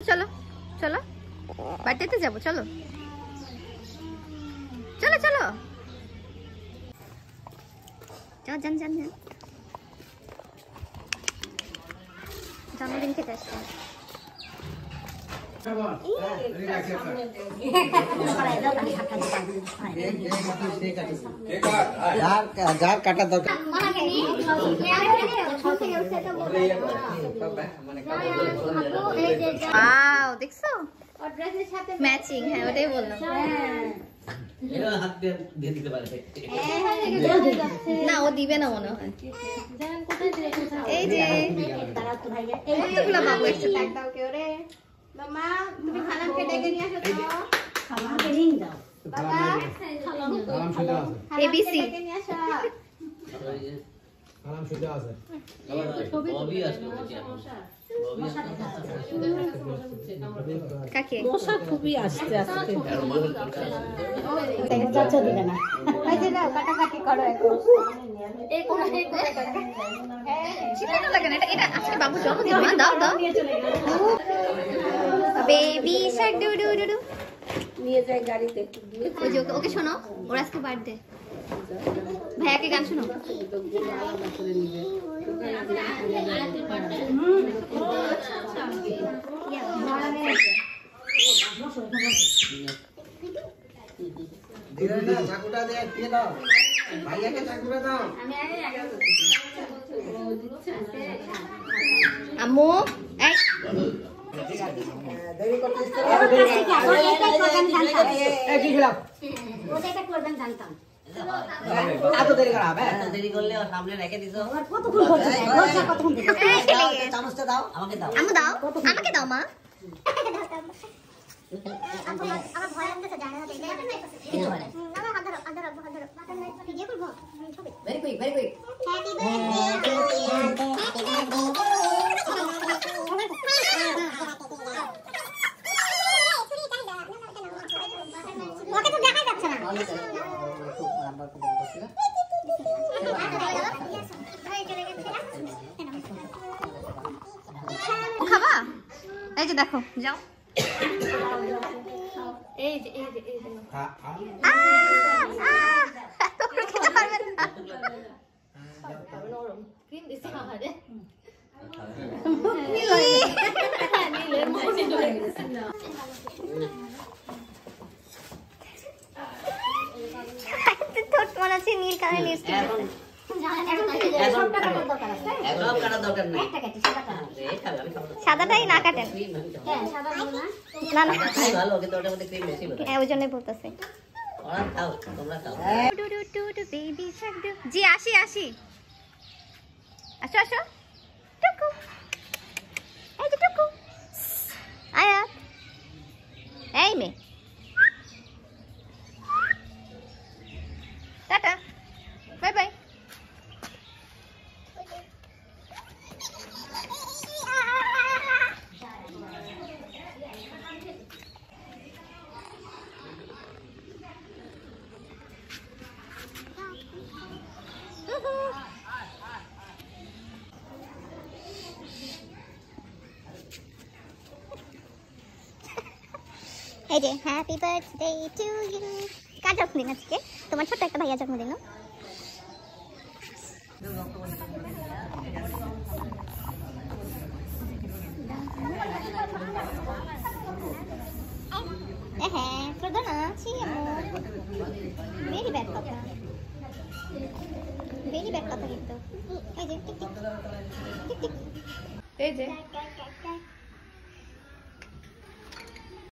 চলো চলো বাড়িতে যাবো, চলো চলো চলো যান যান যান যান, জন্মদিন খেতে আসছে। যার কাটা দরকার দেখছো ম্যাচিং, হ্যাঁ ওটাই বললাম। না ও দিবে না মনে হয়। এই যে কতগুলো বাবু এসেছে, মামা তুমি খালামকে ডেকে নিয়ে আসো তো, খালামকে রিং দাও বাবা, খালাম শুধু আছে এবিসি ডেকে নিয়ে আসো, খালাম শুধু আছে ববি আসবে, কাকে মশা খুবই আসছে আজকে, চাচা দিবে না, এই যে নাও কাটাকাটি করো এখন, এই কোন চিন্তা লাগে না, এটা আজকে বাবু জন্মদিন, মা দাও দাও, বেবি শাক ডু ডু ডু নিয়ে যায় গাড়িতে, ওই যে ওকে শোনো, ওর আজকে বার্থডে, ভাইয়াকে গান শোনো, চাকুটা দিয়ে দাও ভাইয়াকে, চাকুটা দাও। আম্মু এই দেরি করতেছ তো, এত দেরি করা হবে, দেরি করলে সামনে রেখে দিছো, কতক্ষণ হচ্ছে, কতক্ষণ চামচটা দাও আমাকে, দাও আম্মু দাও, আমাকে দাও মা, আমার ভয় লাগতেছে, জানা না দেখলে কিছু হয় না, আমার হাত ধরো, হাত ধরো, হাত ধরো, ভিডিও করব, ছবি, very quick very quick, happy birthday to you, happy birthday, okay তো দেখাই যাচ্ছে না, খাবা, এই যে দেখো যাও, এই যে খেতে পারবেন না, ঠোঁট মনে হচ্ছে নীল কালার লিপস্টিক, সাদাটাই না কাটেন, না না ওই জন্যই বলতেছে। জি আসি আসি, আসো আসো, টুকু এই যে টুকু, আয়া এই মেয়ে, টাটা বাই বাই, এই যে হ্যাপি বার্থডে টু ইউ, কার জন্মদিন আজকে? তোমার ছোট্ট একটা ভাইয়া জন্মদিন, হ্যাঁ প্রধান আছি, ভেরি ব্যাড কথা, ভেরি ব্যাড কথা কিন্তু, এই যে টিক টিক টিক টিক, এই যে